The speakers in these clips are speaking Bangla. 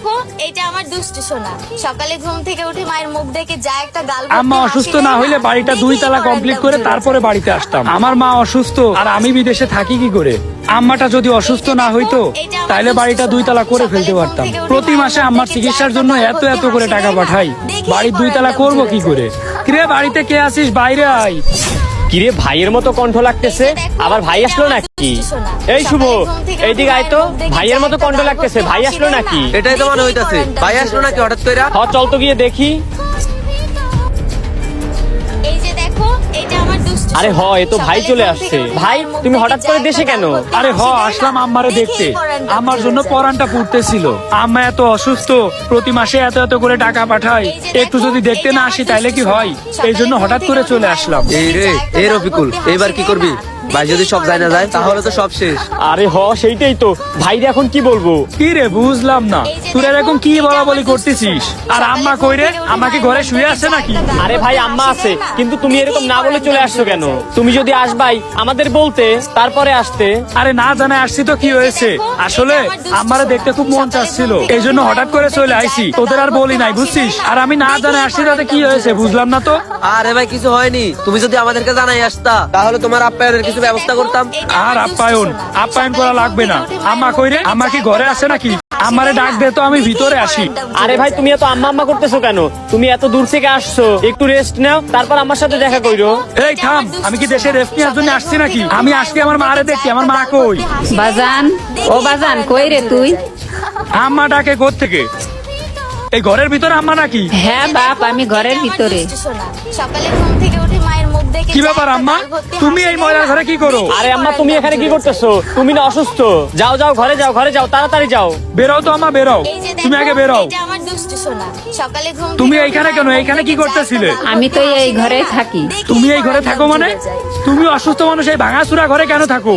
দেখো এটা আমার দুষ্টু সোনা, সকালে ঘুম থেকে উঠে মায়ের মুখ দেখে যা একটা গাল। আম্মা অসুস্থ না হইলে বাড়িটা 2 তালা কমপ্লিট করে তারপরে বাড়িতে আসতাম। আমার মা অসুস্থ আর আমি বিদেশে থাকি কি করে? আম্মাটা যদি অসুস্থ না হইতো তাইলে বাড়িটা 2 তালা করে ফেলতে পারতাম। প্রতি মাসে আম্মার চিকিৎসার জন্য এত এত করে টাকা পাঠাই, বাড়ির 2 তালা করবো কি করে? কিরে বাড়িতে কে আসিস? বাইরে আয়। কিরে ভাইয়ের মতো কণ্ঠ লাগতেছে, আবার ভাই আসলো নাকি? এই শুভ, এইদিকে আয় তো। ভাইয়ের মতো কণ্ঠ লাগতেছে, ভাই আসলো নাকি? এটাই তো মনে হইতাছে, ভাই আসলো নাকি হঠাৎ কইরা? হ চল তো গিয়ে দেখি। এই যে দেখো এটা আমার দুষ্টু। আরে হ, এ তো ভাই চলে আসছে। ভাই তুমি হঠাৎ করে দেশে কেন? আরে হ, আসলাম আম্মারে দেখতে। আমার জন্য পরানটা পুড়তেছিল। আম্মা এত অসুস্থ, প্রতি মাসে এত এত করে টাকা পাঠায়, একটু যদি দেখতে না আসি তাইলে কি হয়? এই জন্য হঠাৎ করে চলে আসলাম। এই রে, এই রফিকুল, এইবার কি করবি? ভাই যদি সব যায় না যায় তাহলে তো সব শেষ। আরে হ, সেইটাই তো। ভাই এখন কি বলবো? কি রে বুঝলাম না, তুই এরকম কি বলা বলি করতেছিস? আর আম্মা কই রে? আমাকে ঘরে শুয়ে আছে নাকি? আরে ভাই আম্মা আছে, কিন্তু তুমি এরকম না বলে চলে আসছো কেন? তুমি যদি আসবাই আমাদের বলতে, তারপরে আসতে। আরে না জানে আসছি তো কি হয়েছে? আসলে আমারে দেখতে খুব মন চাচ্ছিল, এই জন্য হঠাৎ করে চলে আইছি। তোদের আর বলি নাই বুঝছিস? আর আমি না জানে আসছি তাতে কি হয়েছে বুঝলাম না তো। আরে ভাই কিছু হয়নি, তুমি যদি আমাদেরকে জানাই আসতা তাহলে তোমার আপ্যায়নের কিছু ব্যবস্থা করতাম। আর আপ্যায়ন করা লাগবে না। আম্মা কই রে? আম্মা কি ঘরে আছে নাকি? আমারে ডাক দে তো, আমি ভিতরে আসি। আরে ভাই তুমি এত আম্মা আম্মা করতেছো কেন? তুমি এত দূর থেকে আসছো, একটু রেস্ট নাও, তারপর আমার সাথে দেখা কইরো। এই থাম, আমি কি দেশে রেস্ট নেওয়ার জন্য আসছি নাকি? আমি আসছি আমার মারে দেখি। আমার মা কই? বাজান, ও বাজান কই রে তুই? আম্মা ডাকে কোথ থেকে? এই ঘরের ভিতরে আম্মা নাকি? হ্যাঁ বাপ, আমি ঘরের ভিতরে। সকালে ঘুম থেকে উঠে মায়ের মুখ দেখে কি ব্যাপার আম্মা, তুমি এই ময়লার ঘরে কি করো? আরে আম্মা তুমি এখানে কি করতেছো? তুমি না অসুস্থ? যাও যাও, ঘরে যাও, ঘরে যাও, তাড়াতাড়ি যাও। বেরাও তো আম্মা, বেরাও। তুমি আগে বেরাও। এটা আমার দুষ্টু সোনা, সকালে ঘুম তুমি এইখানে কেন? এইখানে কি করতেছিলে? আমি তো এই ঘরে থাকি। তুমি এই ঘরে থাকো মানে? তুমি অসুস্থ মানুষ এই ভাঙাচুরা ঘরে কেন থাকো?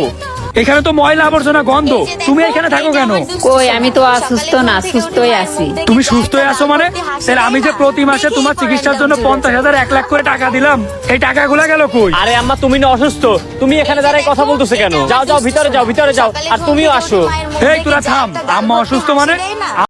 এখানে তো ময়লা আবর্জনা গন্ধ, তুমি এখানে থাকো কেন? কই, আমি তো অসুস্থ না, সুস্থই আছি। তুমি সুস্থ হয়ে আছো মানে? স্যার আমি যে প্রতি মাসে তোমার চিকিৎসার জন্য 50,000 1 লাখ করে টাকা দিলাম, এই টাকাগুলা গেল কই? আরে আম্মা তুমি না অসুস্থ, তুমি এখানে দাঁড়ায় কথা বলতেছো কেন? যাও যাও, ভিতরে যাও, ভিতরে যাও, আর তুমিও আসো। এই তোরা থাম। আম্মা অসুস্থ মানে?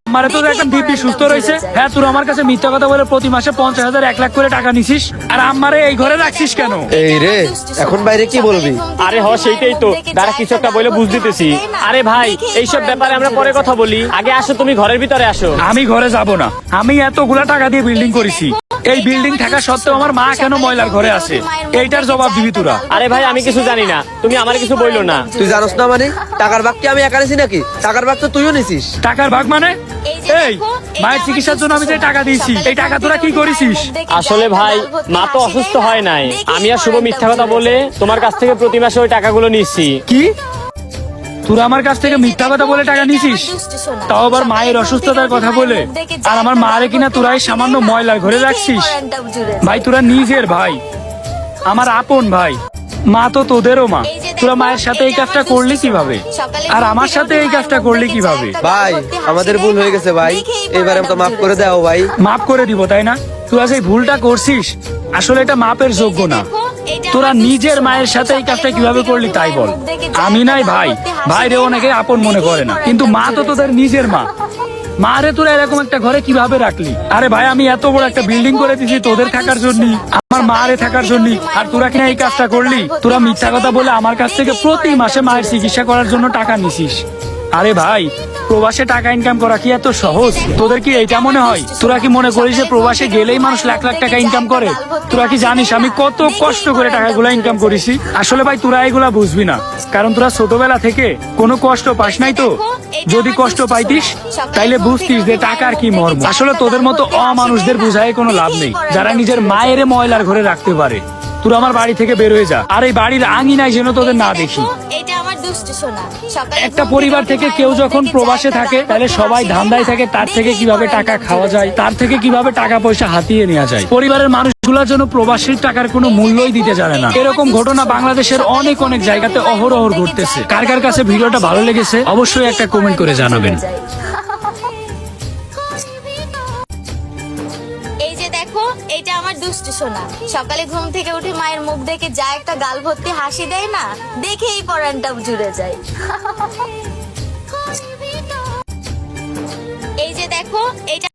আমারে তো একদম দিব্যি সুস্থ রয়েছে। হ্যাঁ, তোর আমার কাছে মিথ্যা কথা বলে প্রতি মাসে 50,000 1 লাখ করে টাকা নিছিস, আর আমারে এই ঘরে রাখছিস কেন? এই রে, এখন বাইরে কি বলবি? আরে হ, সেইটাই তো, দাঁড়া কিছু একটা বলে বুঝ দিতেছি। আরে ভাই এইসব ব্যাপারে আমরা পরে কথা বলি, আগে আসো, তুমি ঘরের ভিতরে আসো। আমি ঘরে যাব না। আমি এতগুলা টাকা দিয়ে বিল্ডিং করেছি, এই বিল্ডিং থাকা সত্ত্বেও আমার মা কেন ময়লার ঘরে আছে? এইটার জবাব দিবি তোরা। আরে ভাই আমি কিছু জানি না, তুমি আমার কিছু বইলো না। তুই জানোস না মানে? টাকার ভাগ কি আমি একা নিছি নাকি? টাকার ভাগ তো তুইও নিছিস। টাকার ভাগ মানে? এই মায়ের চিকিৎসার জন্য আমি যে টাকা দিয়েছি, এই টাকা তোরা কি করেছিস? আসলে ভাই মা তো অসুস্থ হয় নাই, আমি আর শুভ মিথ্যা কথা বলে তোমার কাছ থেকে প্রতি মাসে ওই টাকাগুলো নিচ্ছি। কি? তোরা আমার কাছ থেকে মিথ্যা কথা বলে টাকা নিছিস? তাও আবার মায়ের অসুস্থতার কথা বলে? আর আমার মারে কিনা তোরা এই সামান্য ময়লার ঘরে রাখছিস? ভাই তোরা নিজের ভাই, আমার আপন ভাই। মা তো তোদেরও মা। তোরা মায়ের সাথে এই কাজটা করলি কিভাবে? আর আমার সাথে এই কাজটা করলি কিভাবে? ভাই আমাদের ভুল হয়ে গেছে ভাই, এবারে তো মাফ করে দাও ভাই। মাফ করে দিব তাই না? তোরা যে ভুলটা করছিস আসলে এটা মাপের যোগ্য না। তোরা নিজের মায়ের সাথে এই কাজটা কিভাবে করলি তাই বল। আমি নাই ভাই, ভাইরে অনেকে আপন মনে করে না, কিন্তু মা তো তোদের নিজের মা। মা রে তোরা এরকম একটা ঘরে কিভাবে রাখলি? আরে ভাই আমি এত বড় একটা বিল্ডিং করে দিছি তোদের থাকার জন্য, আমার মা রে থাকার জন্য, আর তোরা কিনা এই কাজটা করলি? তোরা মিথ্যা কথা বলে আমার কাছ থেকে প্রতি মাসে মায়ের চিকিৎসা করার জন্য টাকা নিছিস। আরে ভাই প্রবাসে টাকা ইনকাম করা কি এত সহজ? তোদের কি এইটা মনে হয়? তোরা কি মনে করিস যে প্রবাসে গেলেই মানুষ লাখ লাখ টাকা ইনকাম করে? তোরা কি জানিস আমি কত কষ্ট করে টাকাগুলো ইনকাম করেছি? আসলে ভাই তোরা এগুলা বুঝবি না, কারণ তোরা ছোটবেলা থেকে কোনো কষ্ট পাস নাই তো। যদি কষ্ট পাইতিস তাইলে বুঝতিস যে টাকার কি মর্ম। আসলে তোদের মতো অমানুষদের বুঝায় কোনো লাভ নেই, যারা নিজের মায়ের ময়লার ঘরে রাখতে পারে। তোরা আমার বাড়ি থেকে বের হয়ে যা, আর এই বাড়ির আঙিনায় যেন তোদের না দেখি। একটা পরিবার থেকে কেউ যখন প্রবাসে থাকে তাহলে সবাই ধান্দায় থাকে তার থেকে কিভাবে টাকা খাওয়া যায়, তার থেকে কিভাবে টাকা পয়সা হাতিয়ে নেওয়া যায়। পরিবারের মানুষগুলোর জন্য প্রবাসীর টাকার কোনো মূল্যই দিতে জানে না। এরকম ঘটনা বাংলাদেশের অনেক অনেক জায়গাতে অহরহ ঘটতেছে। কার কার কাছে ভিডিওটা ভালো লেগেছে অবশ্যই একটা কমেন্ট করে জানাবেন। এই যে দেখো এটা আমার দুষ্টু সোনা, সকালে ঘুম থেকে উঠে মায়ের মুখ দেখে যা একটা গাল ভর্তি হাসি দেয় না, দেখেই পরানটা জুড়ে যায়। এই যে দেখো দেখো এটা